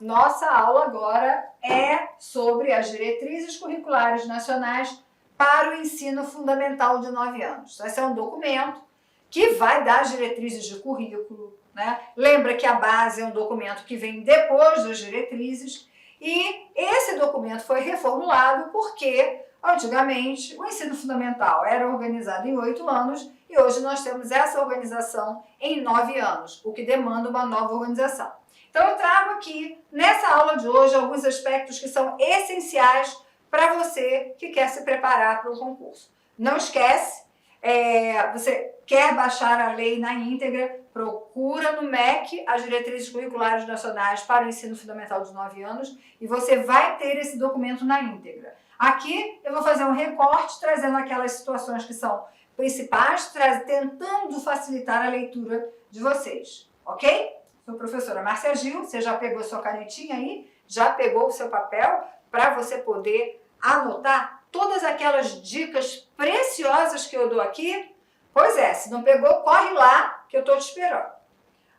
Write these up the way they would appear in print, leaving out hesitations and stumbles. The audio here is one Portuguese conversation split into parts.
Nossa aula agora é sobre as diretrizes curriculares nacionais para o ensino fundamental de 9 anos. Esse é um documento que vai dar as diretrizes de currículo, né? Lembra que a base é um documento que vem depois das diretrizes e esse documento foi reformulado porque antigamente o ensino fundamental era organizado em 8 anos e hoje nós temos essa organização em 9 anos, o que demanda uma nova organização. Então eu trago aqui, nessa aula de hoje, alguns aspectos que são essenciais para você que quer se preparar para o concurso. Não esquece, você quer baixar a lei na íntegra, procura no MEC as diretrizes curriculares nacionais para o ensino fundamental de 9 anos e você vai ter esse documento na íntegra. Aqui eu vou fazer um recorte trazendo aquelas situações que são principais, tentando facilitar a leitura de vocês, ok? Sou a professora Márcia Gil, você já pegou sua canetinha aí? Já pegou o seu papel para você poder anotar todas aquelas dicas preciosas que eu dou aqui? Pois é, se não pegou, corre lá que eu estou te esperando.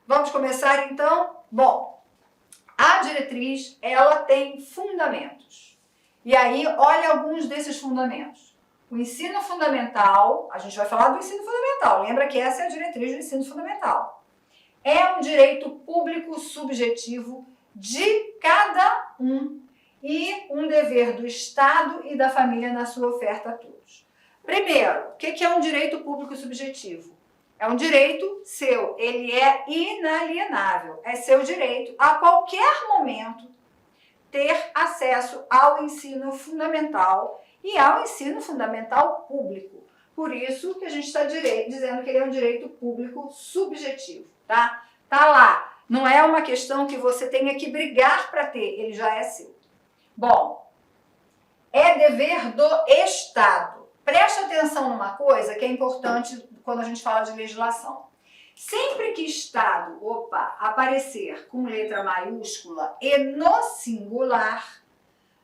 Vamos começar então? Bom, a diretriz, ela tem fundamentos. E aí, olha alguns desses fundamentos. O ensino fundamental, a gente vai falar do ensino fundamental, lembra que essa é a diretriz do ensino fundamental. É um direito público subjetivo de cada um e um dever do Estado e da família na sua oferta a todos. Primeiro, o que é um direito público subjetivo? É um direito seu, ele é inalienável, é seu direito a qualquer momento ter acesso ao ensino fundamental e ao ensino fundamental público. Por isso que a gente está dizendo que ele é um direito público subjetivo, tá? Tá lá. Não é uma questão que você tenha que brigar para ter, ele já é seu. Bom, é dever do Estado. Preste atenção numa coisa que é importante quando a gente fala de legislação. Sempre que Estado, aparecer com letra maiúscula e no singular,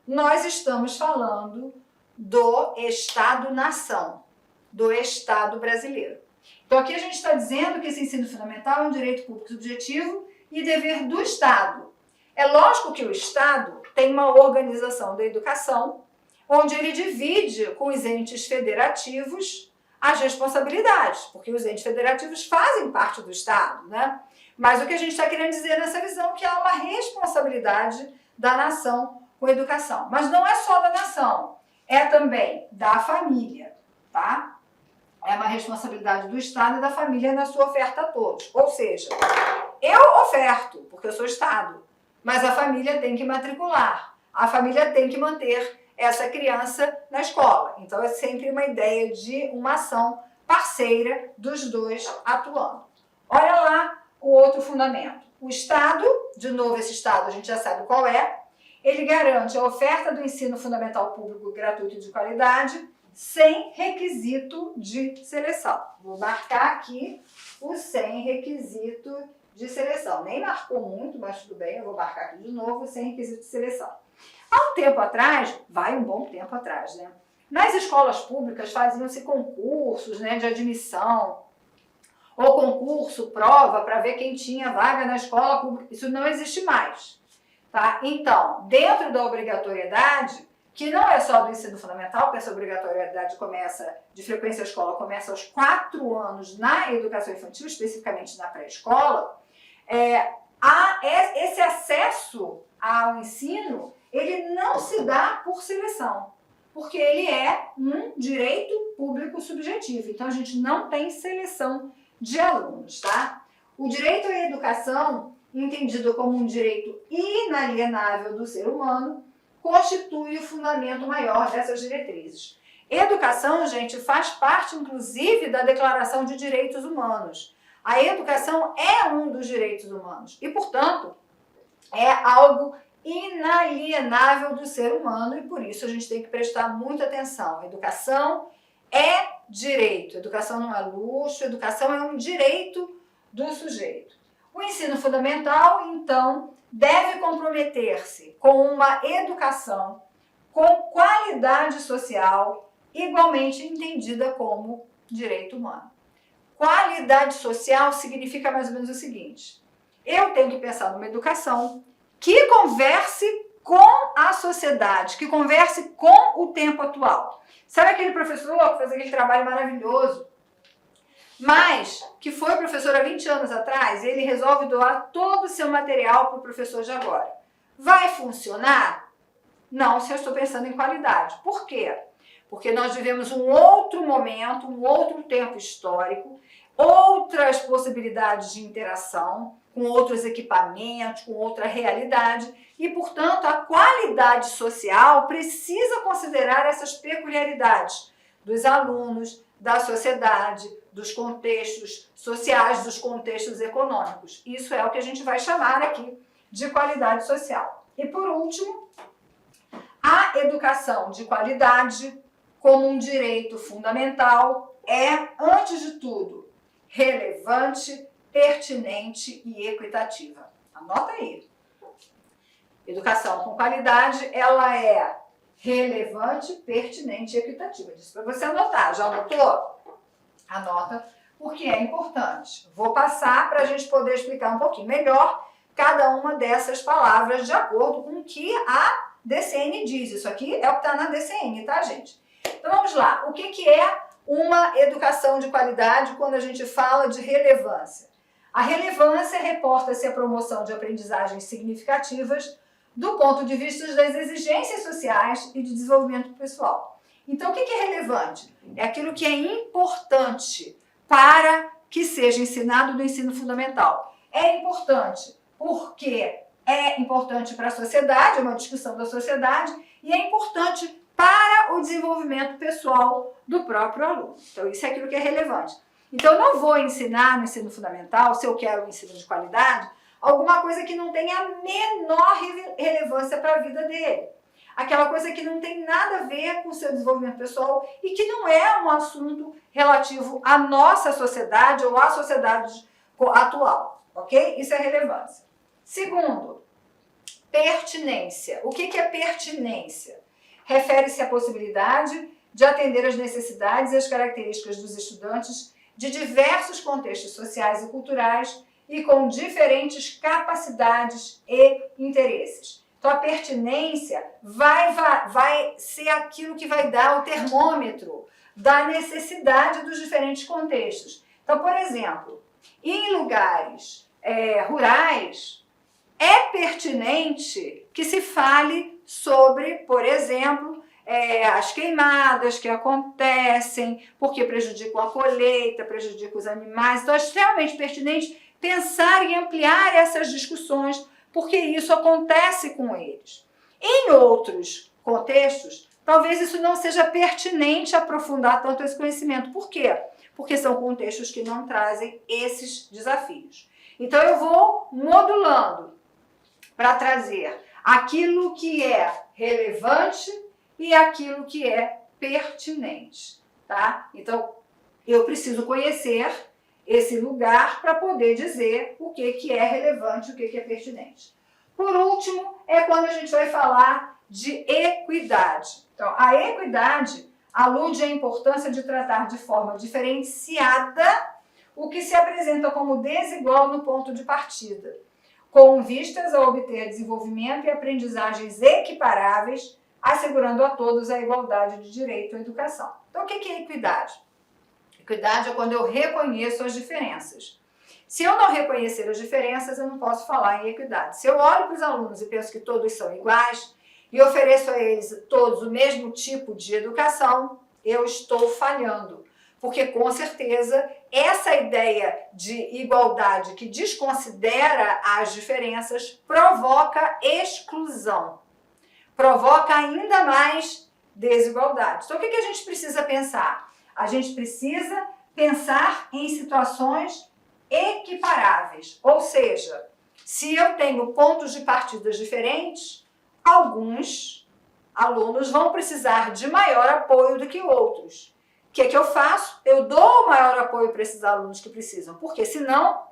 nós estamos falando do Estado-nação, do Estado brasileiro. Então aqui a gente está dizendo que esse ensino fundamental é um direito público subjetivo e dever do Estado. É lógico que o Estado tem uma organização da educação, onde ele divide com os entes federativos as responsabilidades, porque os entes federativos fazem parte do Estado, né? Mas o que a gente está querendo dizer nessa visão é que há uma responsabilidade da nação com a educação. Mas não é só da nação, é também da família, tá? É uma responsabilidade do Estado e da família na sua oferta a todos. Ou seja, eu oferto, porque eu sou Estado, mas a família tem que matricular, a família tem que manter essa criança na escola. Então é sempre uma ideia de uma ação parceira dos dois atuando. Olha lá o outro fundamento. O Estado, de novo esse Estado a gente já sabe qual é, ele garante a oferta do ensino fundamental público gratuito e de qualidade sem requisito de seleção. Vou marcar aqui o sem requisito de seleção. Nem marcou muito, mas tudo bem, eu vou marcar aqui de novo, sem requisito de seleção. Há um tempo atrás, um bom tempo atrás, né? Nas escolas públicas faziam-se concursos, né, de admissão, ou concurso, prova, para ver quem tinha vaga na escola pública. Isso não existe mais, tá? Então, dentro da obrigatoriedade, que não é só do ensino fundamental, porque essa obrigatoriedade de frequência à escola começa aos 4 anos na educação infantil, especificamente na pré-escola, esse acesso ao ensino, ele não se dá por seleção, porque ele é um direito público subjetivo. Então, a gente não tem seleção de alunos, tá? O direito à educação, entendido como um direito inalienável do ser humano, constitui o fundamento maior dessas diretrizes. Educação, gente, faz parte, inclusive, da Declaração de Direitos Humanos. A educação é um dos direitos humanos e, portanto, é algo inalienável do ser humano e, por isso, a gente tem que prestar muita atenção. A educação é direito. Educação não é luxo, educação é um direito do sujeito. O ensino fundamental, então, deve comprometer-se com uma educação com qualidade social, igualmente entendida como direito humano. Qualidade social significa mais ou menos o seguinte: eu tenho que pensar numa educação que converse com a sociedade, que converse com o tempo atual. Sabe aquele professor que faz aquele trabalho maravilhoso, mas que foi professor há 20 anos atrás, ele resolve doar todo o seu material para o professor de agora. Vai funcionar? Não, se eu estou pensando em qualidade. Por quê? Porque nós vivemos um outro momento, um outro tempo histórico, outras possibilidades de interação, com outros equipamentos, com outra realidade, e, portanto, a qualidade social precisa considerar essas peculiaridades dos alunos, da sociedade, dos contextos sociais, dos contextos econômicos. Isso é o que a gente vai chamar aqui de qualidade social. E, por último, a educação de qualidade, como um direito fundamental, é, antes de tudo, relevante, pertinente e equitativa. Anota aí. Educação com qualidade, ela é relevante, pertinente e equitativa. Disse para você anotar. Já anotou? Anota, porque é importante. Vou passar para a gente poder explicar um pouquinho melhor cada uma dessas palavras de acordo com o que a DCN diz. Isso aqui é o que está na DCN, tá, gente? Então vamos lá. O que é uma educação de qualidade quando a gente fala de relevância? A relevância reporta-se à promoção de aprendizagens significativas do ponto de vista das exigências sociais e de desenvolvimento pessoal. Então, o que é relevante? É aquilo que é importante para que seja ensinado no ensino fundamental. É importante porque é importante para a sociedade, é uma discussão da sociedade, e é importante para o desenvolvimento pessoal do próprio aluno. Então, isso é aquilo que é relevante. Então, eu não vou ensinar no ensino fundamental, se eu quero um ensino de qualidade, alguma coisa que não tenha a menor relevância para a vida dele. Aquela coisa que não tem nada a ver com o seu desenvolvimento pessoal e que não é um assunto relativo à nossa sociedade ou à sociedade atual, ok? Isso é relevância. Segundo, pertinência. O que é pertinência? Refere-se à possibilidade de atender às necessidades e às características dos estudantes de diversos contextos sociais e culturais e com diferentes capacidades e interesses. Então, a pertinência vai ser aquilo que vai dar o termômetro da necessidade dos diferentes contextos. Então, por exemplo, em lugares rurais, é pertinente que se fale sobre, por exemplo, as queimadas que acontecem, porque prejudicam a colheita, prejudicam os animais. Então, é extremamente pertinente pensar e ampliar essas discussões, porque isso acontece com eles. Em outros contextos, talvez isso não seja pertinente aprofundar tanto esse conhecimento. Por quê? Porque são contextos que não trazem esses desafios. Então, eu vou modulando para trazer aquilo que é relevante e aquilo que é pertinente, tá? Então, eu preciso conhecer esse lugar para poder dizer o que é relevante e o que é pertinente. Por último, é quando a gente vai falar de equidade. Então, a equidade alude à importância de tratar de forma diferenciada o que se apresenta como desigual no ponto de partida, com vistas a obter desenvolvimento e aprendizagens equiparáveis, assegurando a todos a igualdade de direito à educação. Então, o que é equidade? Equidade é quando eu reconheço as diferenças. Se eu não reconhecer as diferenças, eu não posso falar em equidade. Se eu olho para os alunos e penso que todos são iguais e ofereço a eles todos o mesmo tipo de educação, eu estou falhando. Porque, com certeza, essa ideia de igualdade que desconsidera as diferenças provoca exclusão, provoca ainda mais desigualdade. Então, o que a gente precisa pensar? A gente precisa pensar em situações equiparáveis, ou seja, se eu tenho pontos de partida diferentes, alguns alunos vão precisar de maior apoio do que outros. O que eu faço? Eu dou maior apoio para esses alunos que precisam, porque senão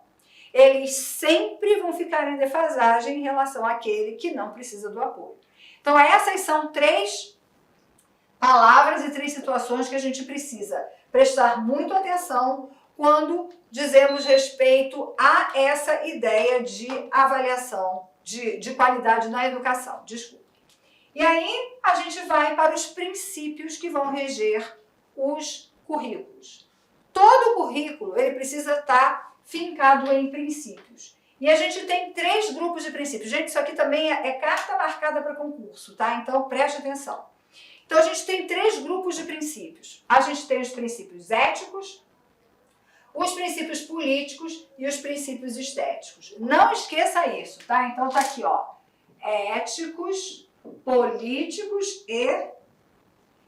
eles sempre vão ficar em defasagem em relação àquele que não precisa do apoio. Então, essas são 3 palavras e 3 situações que a gente precisa prestar muito atenção quando dizemos respeito a essa ideia de avaliação de qualidade na educação, desculpa. E aí a gente vai para os princípios que vão reger os currículos. Todo currículo ele precisa estar fincado em princípios. E a gente tem 3 grupos de princípios. Gente, isso aqui também é carta marcada para concurso, tá? Então preste atenção. Então a gente tem 3 grupos de princípios. A gente tem os princípios éticos, os princípios políticos e os princípios estéticos. Não esqueça isso, tá? Então tá aqui, ó. Éticos, políticos e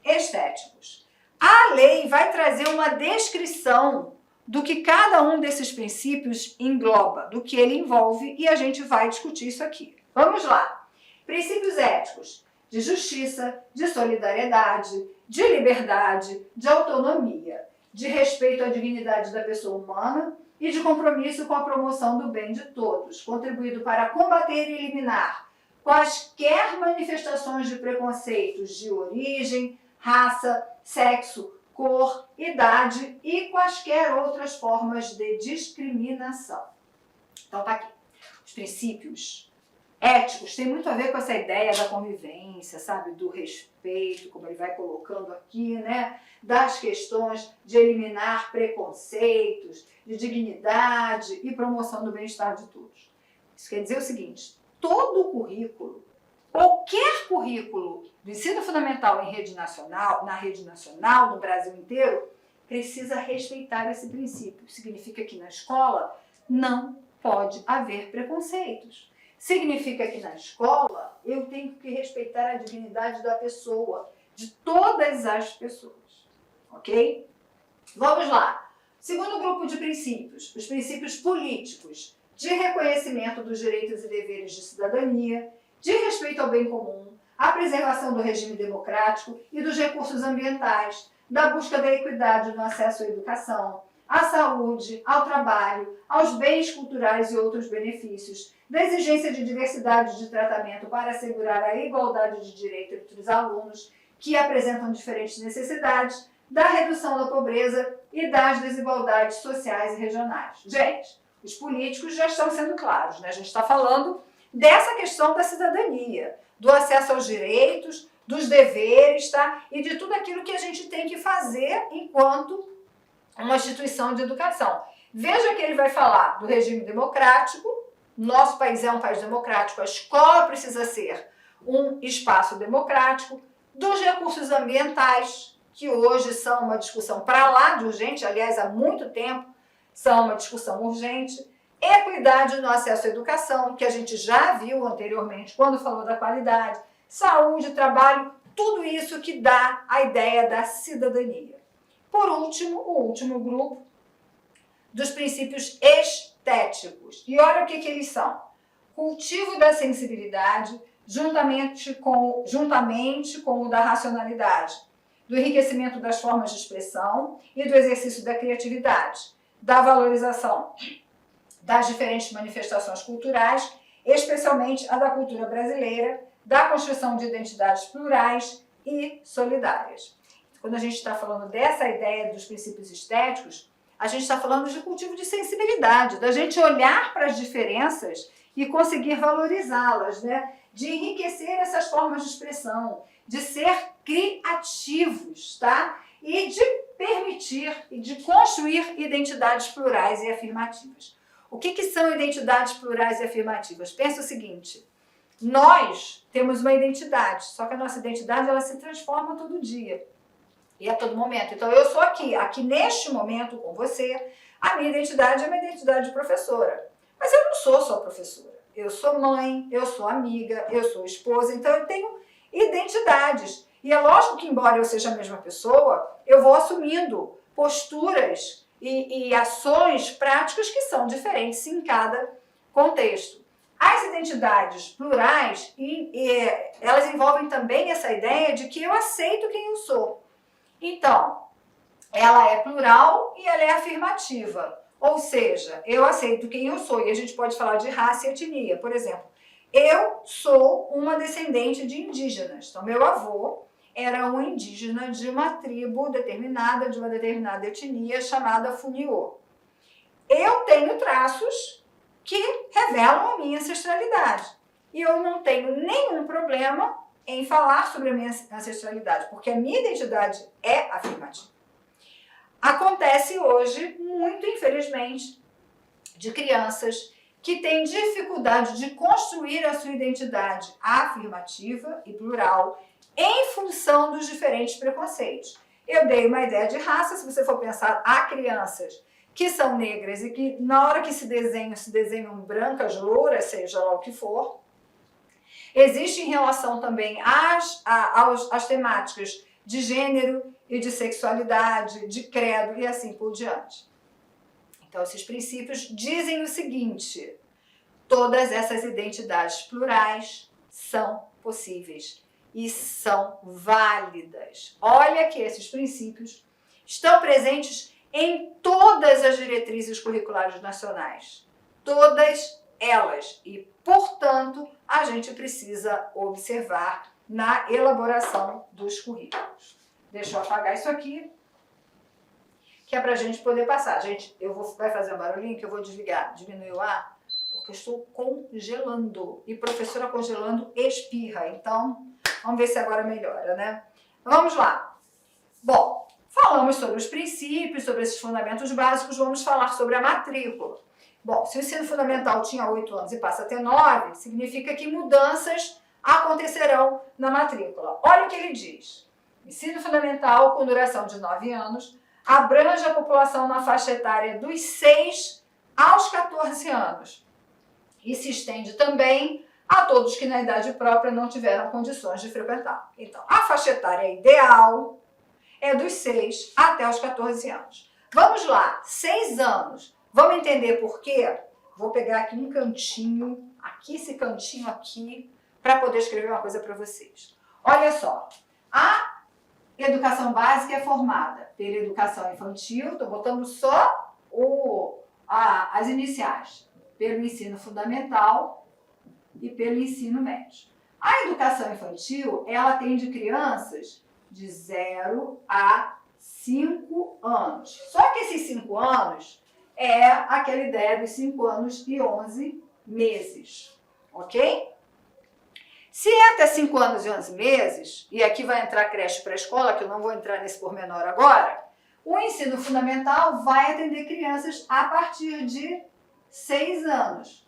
estéticos. A lei vai trazer uma descrição do que cada um desses princípios engloba, do que ele envolve, e a gente vai discutir isso aqui. Vamos lá. Princípios éticos: de justiça, de solidariedade, de liberdade, de autonomia, de respeito à dignidade da pessoa humana e de compromisso com a promoção do bem de todos, contribuído para combater e eliminar quaisquer manifestações de preconceitos de origem, raça, sexo, cor, idade e quaisquer outras formas de discriminação. Então tá aqui. Os princípios éticos têm muito a ver com essa ideia da convivência, sabe? Do respeito, como ele vai colocando aqui, né? Das questões de eliminar preconceitos, de dignidade e promoção do bem-estar de todos. Isso quer dizer o seguinte: todo currículo, qualquer currículo do ensino fundamental em rede nacional, na rede nacional, no Brasil inteiro, precisa respeitar esse princípio. Significa que na escola não pode haver preconceitos. Significa que na escola eu tenho que respeitar a dignidade da pessoa, de todas as pessoas. Ok? Vamos lá. Segundo grupo de princípios, os princípios políticos, de reconhecimento dos direitos e deveres de cidadania, de respeito ao bem comum, a preservação do regime democrático e dos recursos ambientais, da busca da equidade no acesso à educação, à saúde, ao trabalho, aos bens culturais e outros benefícios, da exigência de diversidade de tratamento para assegurar a igualdade de direito entre os alunos que apresentam diferentes necessidades, da redução da pobreza e das desigualdades sociais e regionais. Gente, os políticos já estão sendo claros, né? A gente está falando dessa questão da cidadania, do acesso aos direitos, dos deveres, tá? E de tudo aquilo que a gente tem que fazer enquanto uma instituição de educação. Veja que ele vai falar do regime democrático. Nosso país é um país democrático, a escola precisa ser um espaço democrático, dos recursos ambientais, que hoje são uma discussão para lá de urgente, aliás, há muito tempo são uma discussão urgente, equidade no acesso à educação, que a gente já viu anteriormente quando falou da qualidade, saúde, trabalho, tudo isso que dá a ideia da cidadania. Por último, o último grupo, dos princípios estéticos. E olha o que eles são. Cultivo da sensibilidade, juntamente com o da racionalidade, do enriquecimento das formas de expressão e do exercício da criatividade, da valorização das diferentes manifestações culturais, especialmente a da cultura brasileira, da construção de identidades plurais e solidárias. Quando a gente está falando dessa ideia dos princípios estéticos, a gente está falando de cultivo de sensibilidade, da gente olhar para as diferenças e conseguir valorizá-las, né? De enriquecer essas formas de expressão, de ser criativos, tá? E de permitir e de construir identidades plurais e afirmativas. O que são identidades plurais e afirmativas? Pensa o seguinte: nós temos uma identidade, só que a nossa identidade ela se transforma todo dia e a todo momento. Então eu sou aqui neste momento com você, a minha identidade é uma identidade de professora. Mas eu não sou só professora, eu sou mãe, eu sou amiga, eu sou esposa, então eu tenho identidades. E é lógico que, embora eu seja a mesma pessoa, eu vou assumindo posturas e ações práticas que são diferentes em cada contexto. As identidades plurais, elas envolvem também essa ideia de que eu aceito quem eu sou. Então, ela é plural e ela é afirmativa. Ou seja, eu aceito quem eu sou. E a gente pode falar de raça e etnia. Por exemplo, eu sou uma descendente de indígenas. Então, meu avô era um indígena de uma tribo determinada, de uma determinada etnia chamada Funiô. Eu tenho traços que revelam a minha ancestralidade. e eu não tenho nenhum problema em falar sobre a minha ancestralidade, porque a minha identidade é afirmativa. Acontece hoje, muito infelizmente, de crianças que têm dificuldade de construir a sua identidade afirmativa e plural em função dos diferentes preconceitos. Eu dei uma ideia de raça, se você for pensar, há crianças que são negras e que na hora que se desenham brancas, louras, seja lá o que for. Existe em relação também às temáticas de gênero e de sexualidade, de credo e assim por diante. Então, esses princípios dizem o seguinte: todas essas identidades plurais são possíveis e são válidas. Olha que esses princípios estão presentes em todas as diretrizes curriculares nacionais. Todas elas. E, portanto, a gente precisa observar na elaboração dos currículos. Deixa eu apagar isso aqui, que é para a gente poder passar. Gente, vai fazer um barulhinho que eu vou desligar, diminuir o ar, porque eu estou congelando. E professora congelando espirra. Então, vamos ver se agora melhora, né? Vamos lá. Bom, falamos sobre os princípios, sobre esses fundamentos básicos, vamos falar sobre a matrícula. Bom, se o ensino fundamental tinha 8 anos e passa a ter 9, significa que mudanças acontecerão na matrícula. Olha o que ele diz. Ensino fundamental com duração de 9 anos abrange a população na faixa etária dos 6 aos 14 anos e se estende também a todos que na idade própria não tiveram condições de frequentar. Então, a faixa etária ideal é dos 6 até os 14 anos. Vamos lá, 6 anos. Vamos entender por quê? Vou pegar aqui um cantinho, esse cantinho aqui, para poder escrever uma coisa para vocês. Olha só, a educação básica é formada pela educação infantil, estou botando só as iniciais, pelo ensino fundamental e pelo ensino médio. A educação infantil, ela tem de crianças de 0 a 5 anos. Só que esses 5 anos é aquela ideia dos 5 anos e 11 meses, ok? Se é até 5 anos e 11 meses, e aqui vai entrar creche para a escola, que eu não vou entrar nesse pormenor agora, o ensino fundamental vai atender crianças a partir de 6 anos,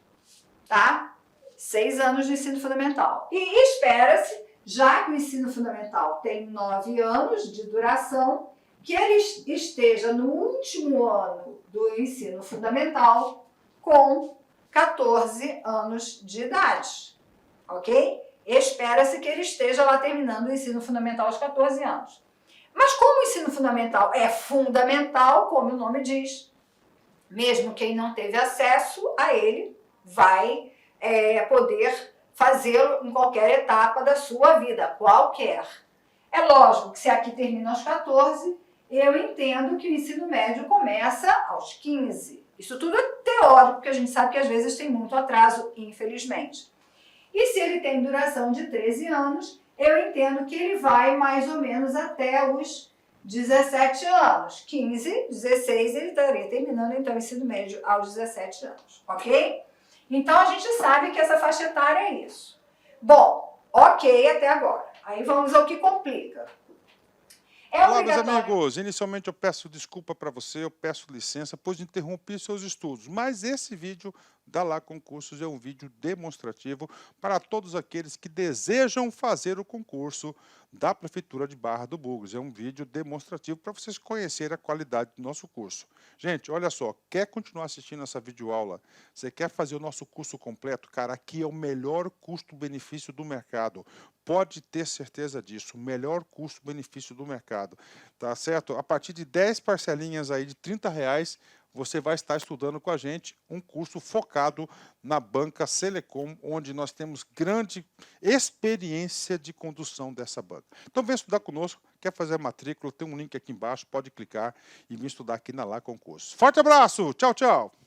tá? 6 anos de ensino fundamental. E espera-se, já que o ensino fundamental tem 9 anos de duração, que ele esteja no último ano do ensino fundamental com 14 anos de idade, ok? Espera-se que ele esteja lá terminando o ensino fundamental aos 14 anos. Mas como o ensino fundamental é fundamental, como o nome diz, mesmo quem não teve acesso a ele vai poder fazê-lo em qualquer etapa da sua vida, qualquer. É lógico que se aqui termina aos 14, eu entendo que o ensino médio começa aos 15. Isso tudo é teórico, porque a gente sabe que às vezes tem muito atraso, infelizmente. E se ele tem duração de 13 anos, eu entendo que ele vai mais ou menos até os 17 anos. 15, 16, ele estaria terminando então o ensino médio aos 17 anos, ok? Então a gente sabe que essa faixa etária é isso. Bom, ok até agora. Aí vamos ao que complica. Olá, meus amigos. Inicialmente eu peço desculpa para você, eu peço licença, pois interrompi seus estudos. Mas esse vídeo da Lá Concursos é um vídeo demonstrativo para todos aqueles que desejam fazer o concurso da Prefeitura de Barra do Bugres. É um vídeo demonstrativo para vocês conhecerem a qualidade do nosso curso. Gente, olha só, quer continuar assistindo essa videoaula? Você quer fazer o nosso curso completo? Cara, aqui é o melhor custo-benefício do mercado. Pode ter certeza disso, o melhor custo-benefício do mercado, tá certo? A partir de 10 parcelinhas aí de R$30, você vai estar estudando com a gente um curso focado na banca Selecom, onde nós temos grande experiência de condução dessa banca. Então vem estudar conosco, quer fazer a matrícula, tem um link aqui embaixo, pode clicar e vir estudar aqui na Lá Concursos. Forte abraço, tchau, tchau!